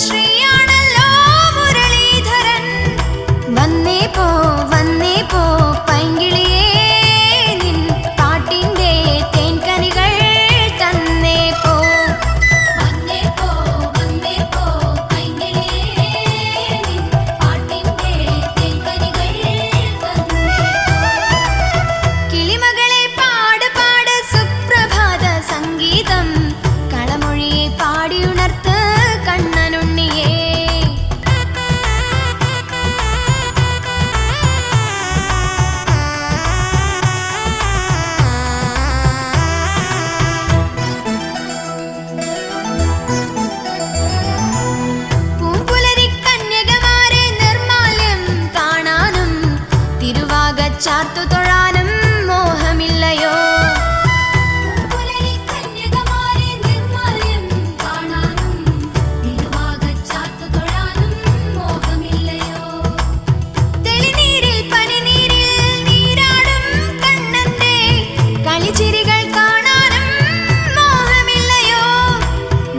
ശ്രീയാണല്ലോ മുരളീധരൻ. വന്നേ പോ പൈങ്കിളിയേ, നിൻ പാട്ടിന്റെ തേൻകനികൾ തന്നേ പോ. വന്നേ പോ പൈങ്കിളിയേ, നിൻ പാട്ടിന്റെ തേൻകനികൾ തന്നേ. കിളിമകളെ പാട് പാട് സുപ്രഭാത സംഗീതം, കളമൊഴിയെ പാടിയുണർത്ത് കണ്ണനുണ്ണിയേ. പൂമ്പുലരി കന്യകമാരെ നിർമാല്യം കാണാനും തിരുവാകച്ചാർത്തു തൊഴാനും മോഹമില്ലയോ? പൂമ്പുലരി കന്യകമാരെ നിർമാല്യം കാണാനും തിരുവാകച്ചാർത്തു തൊഴാനും മോഹമില്ലയോ? തെളിനീരിൽ പനിനീരിൽ നീരാടും കണ്ണന്റെ കളിച്ചിരികൾ കാണാനും മോഹമില്ലയോ?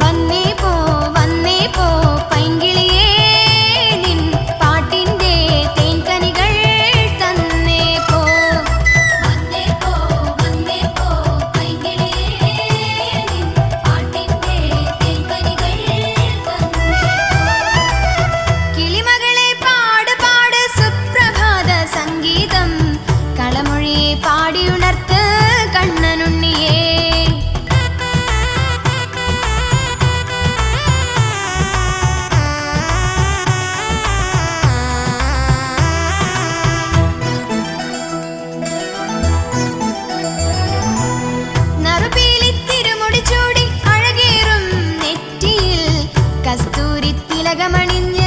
വന്നേ പോ പൈങ്കിളിയേ, നിൻ പാട്ടിന്റെ തേൻകനികൾ തന്നേ പോ. വന്നേ പോ പൈങ്കിളിയേ, നിൻ പാട്ടിന്റെ തേൻകനികൾ തന്നേ. കിളിമകളെ പാട് പാട് സുപ്രഭാത സംഗീതം, കളമൊഴിയെ പാടിയുണർത്ത് കണ്ണനുണ്ണിയേ. നറുപീലി തിരുമുടി ചൂടി അഴകേറും നെറ്റിയിൽ കസ്തൂരി തിലകമണിഞ്ഞ